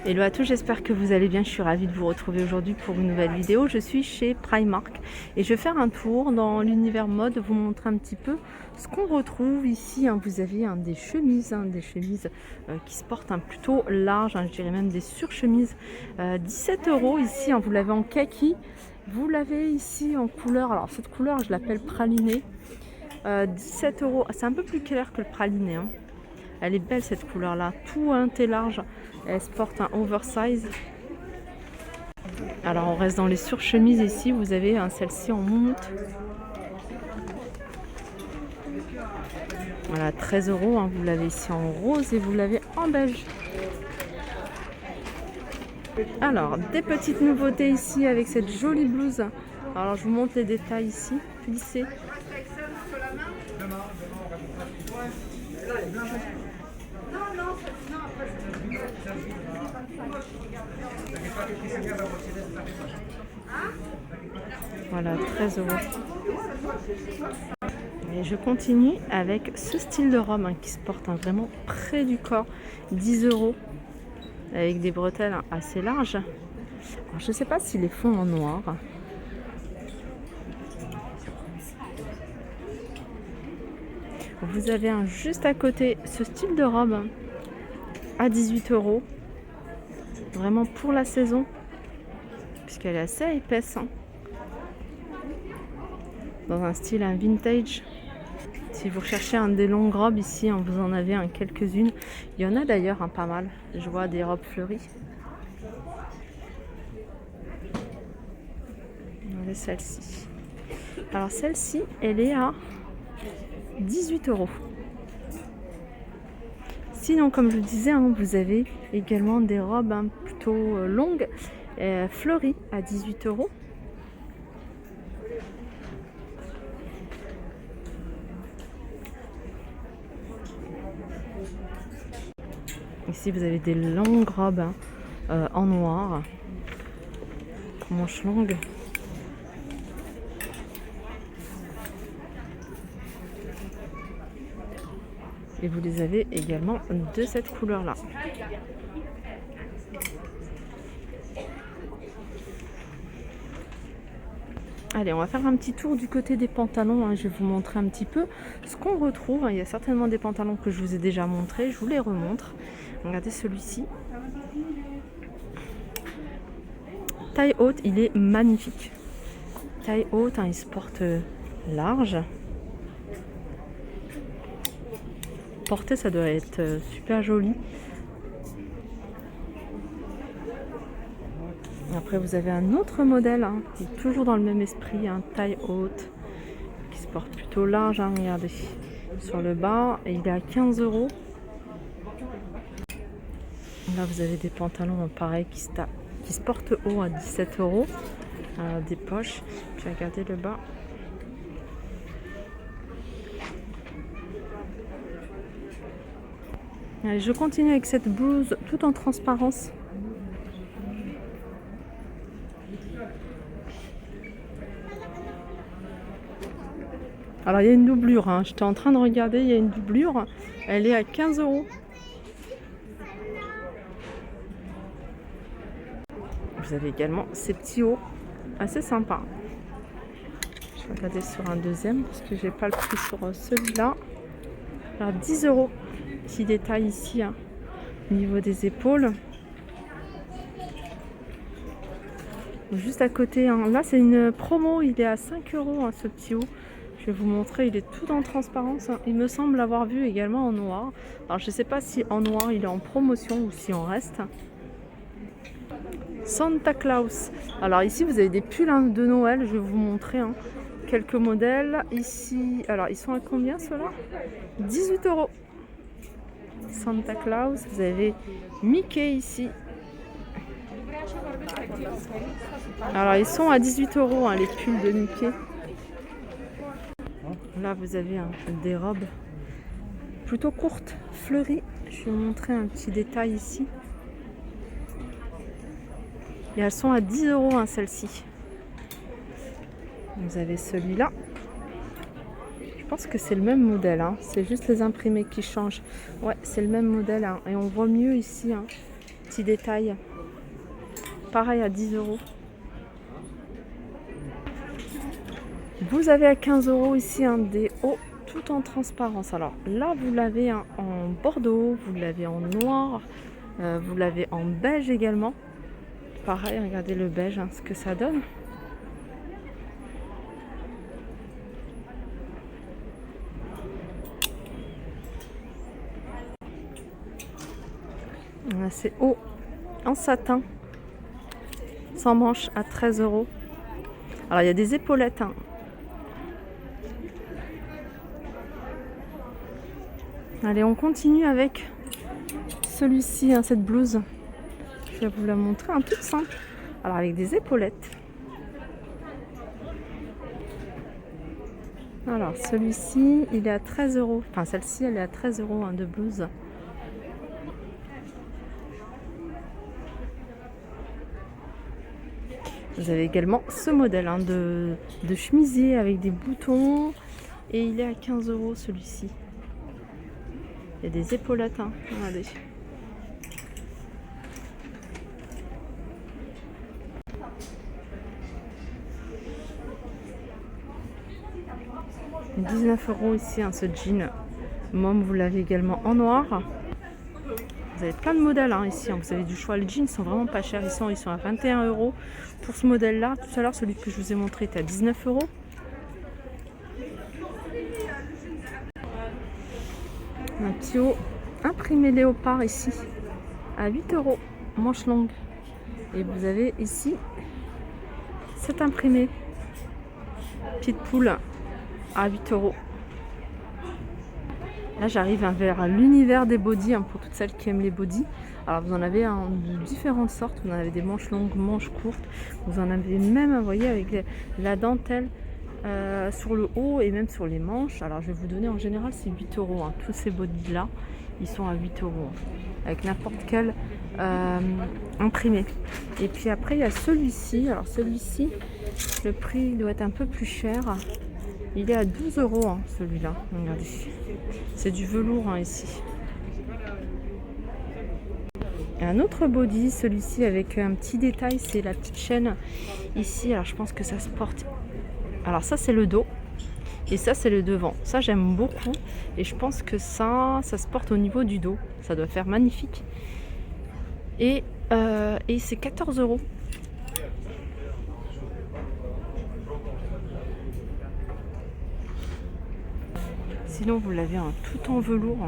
Hello à tous, j'espère que vous allez bien. Je suis ravie de vous retrouver aujourd'hui pour une nouvelle vidéo. Je suis chez Primark et je vais faire un tour dans l'univers mode, vous montrer un petit peu ce qu'on retrouve ici. Vous avez des chemises, qui se portent plutôt larges, je dirais même des surchemises. 17 € ici, vous l'avez en kaki, vous l'avez ici en couleur. Alors cette couleur, je l'appelle praliné. 17 €, c'est un peu plus clair que le praliné. Elle est belle cette couleur là, tout est large. Elle se porte un oversize. Alors on reste dans les surchemises ici. Vous avez celle-ci en moumoute. Voilà, 13 €. Vous l'avez ici en rose et vous l'avez en beige. Alors des petites nouveautés ici avec cette jolie blouse. Alors je vous montre les détails ici, plissés. Voilà, 13 €. Et je continue avec ce style de robe qui se porte vraiment près du corps. 10 € avec des bretelles assez larges. Alors, je ne sais pas s'ils les font en noir. Vous avez juste à côté ce style de robe à 18 €. Vraiment pour la saison, puisqu'elle est assez épaisse. Dans un style vintage. Si vous recherchez des longues robes ici, vous en avez quelques-unes. Il y en a d'ailleurs pas mal. Je vois des robes fleuries. Regardez celle-ci. Alors celle-ci, elle est à 18 €. Sinon, comme je vous disais, vous avez également des robes plutôt longues, fleuries à 18 €. Ici, vous avez des longues robes en noir, manches longues. Et vous les avez également de cette couleur-là. Allez, on va faire un petit tour du côté des pantalons. Je vais vous montrer un petit peu ce qu'on retrouve. Il y a certainement des pantalons que je vous ai déjà montrés. Je vous les remontre. Regardez celui-ci. Taille haute, il est magnifique. Taille haute, il se porte large. Porté, ça doit être super joli. Après, vous avez un autre modèle qui est toujours dans le même esprit, taille haute, qui se porte plutôt large. Regardez, sur le bas, et il est à 15 €. Là, vous avez des pantalons pareils qui se portent haut à 17 €. Des poches. Puis regardez le bas. Allez, je continue avec cette blouse tout en transparence. Alors il y a une doublure, j'étais en train de regarder, il y a une doublure, elle est à 15 €. Vous avez également ces petits hauts assez sympas. Je vais regarder sur un deuxième parce que j'ai pas le prix sur celui-là. Alors 10 €. Petit détail ici au niveau des épaules. Juste à côté, là c'est une promo, il est à 5 € ce petit haut. Je vais vous montrer, il est tout en transparence. Il me semble l'avoir vu également en noir. Alors je ne sais pas si en noir il est en promotion ou si on reste. Santa Claus. Alors ici vous avez des pulls de Noël. Je vais vous montrer quelques modèles. Ici, alors ils sont à combien ceux-là? 18 €. Santa Claus. Vous avez Mickey ici. Alors ils sont à 18 € les pulls de Mickey. Là vous avez des robes plutôt courtes, fleuries. Je vais vous montrer un petit détail ici. Et elles sont à 10 € celles-ci. Vous avez celui-là. Je pense que c'est le même modèle. C'est juste les imprimés qui changent. Ouais, c'est le même modèle. Et on voit mieux ici Petit détail. Pareil à 10 euros. Vous avez à 15 euros ici un des hauts tout en transparence. Alors là, vous l'avez en bordeaux, vous l'avez en noir, vous l'avez en beige également. Pareil, regardez le beige, ce que ça donne. C'est haut en satin, sans manches à 13 euros. Alors il y a des épaulettes. Allez, on continue avec celui-ci, cette blouse. Je vais vous la montrer, toute simple. Alors avec des épaulettes. Alors celui-ci, il est à 13 euros. Enfin celle-ci, elle est à 13 euros de blouse. Vous avez également ce modèle de chemisier avec des boutons. Et il est à 15 euros celui-ci. Il y a des épaulettes. Regardez. « 19 euros ici, ce jean. Mom, vous l'avez également en noir. Vous avez plein de modèles ici. Vous avez du choix. Les jeans sont vraiment pas chers. Ils sont à 21 euros pour ce modèle-là. Tout à l'heure, celui que je vous ai montré était à 19 euros. Un petit haut imprimé léopard ici à 8 euros, manche longue. Et vous avez ici cet imprimé pied de poule à 8 euros. Là, j'arrive vers l'univers des bodys pour toutes celles qui aiment les bodys. Alors, vous en avez de différentes sortes. Vous en avez des manches longues, manches courtes. Vous en avez même, vous voyez, avec la dentelle sur le haut et même sur les manches. Alors, je vais vous donner, en général, c'est 8 euros. Tous ces bodys-là, ils sont à 8 euros. Avec n'importe quel imprimé. Et puis après, il y a celui-ci. Alors, celui-ci, le prix doit être un peu plus cher. Il est à 12 euros, celui-là. Regardez. C'est du velours ici. Et un autre body, celui-ci avec un petit détail, c'est la petite chaîne ici. Alors je pense que ça se porte. Alors ça c'est le dos et ça c'est le devant. Ça j'aime beaucoup et je pense que ça se porte au niveau du dos. Ça doit faire magnifique. Et c'est 14 euros. Sinon vous l'avez tout en velours.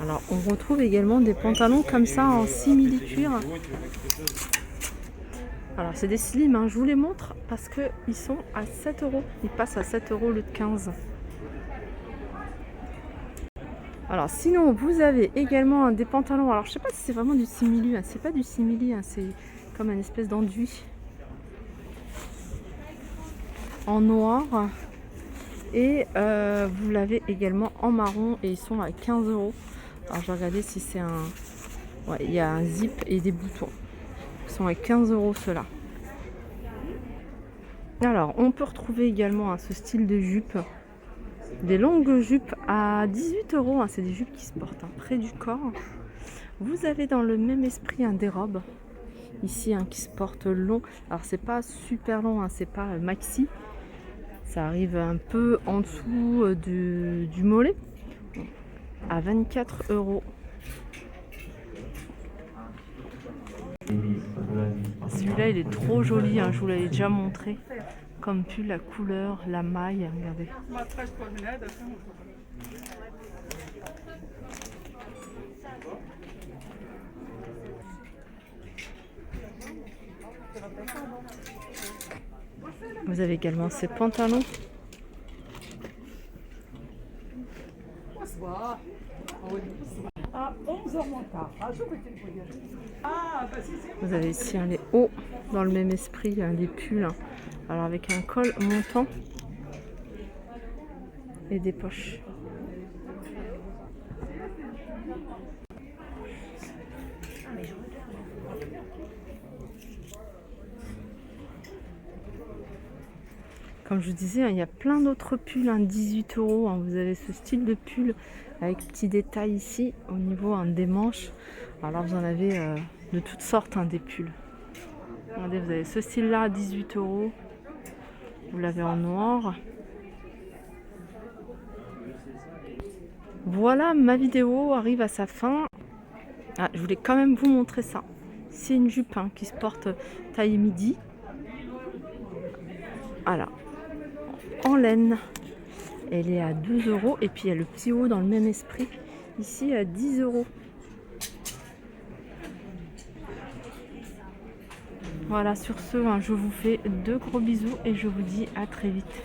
Alors on retrouve également des pantalons comme ça en simili-cuir. Alors c'est des slims, je vous les montre parce qu'ils sont à 7 euros. Ils passent à 7 euros au lieu de 15. Alors sinon vous avez également des pantalons. Alors je sais pas si c'est vraiment du simili, c'est pas du simili, c'est comme une espèce d'enduit en noir. Et vous l'avez également en marron et ils sont à 15 euros. Alors je vais regarder si c'est Ouais, il y a un zip et des boutons. Ils sont à 15 euros ceux-là. Alors on peut retrouver également ce style de jupe. Des longues jupes à 18 euros. C'est des jupes qui se portent près du corps. Vous avez dans le même esprit des robes. Ici qui se portent long. Alors c'est pas super long, c'est pas maxi. Ça arrive un peu en dessous du mollet. À 24 euros. Celui-là il est trop joli, je vous l'avais déjà montré. Comme pull, la couleur, la maille, regardez. Vous avez également ces pantalons. Vous avez ici les hauts dans le même esprit, des pulls. Alors avec un col montant et des poches. Comme je vous disais, hein, il y a plein d'autres pulls, 18 €. Vous avez ce style de pull avec petits détails ici au niveau des manches. Alors là, vous en avez de toutes sortes, des pulls. Regardez, vous avez ce style-là à 18 €. Vous l'avez en noir. Voilà, ma vidéo arrive à sa fin. Ah, je voulais quand même vous montrer ça. C'est une jupe qui se porte taille midi. Voilà, en laine. Elle est à 12 € et puis il y a le petit haut dans le même esprit, ici à 10 €. Voilà, sur ce, je vous fais de gros bisous et je vous dis à très vite.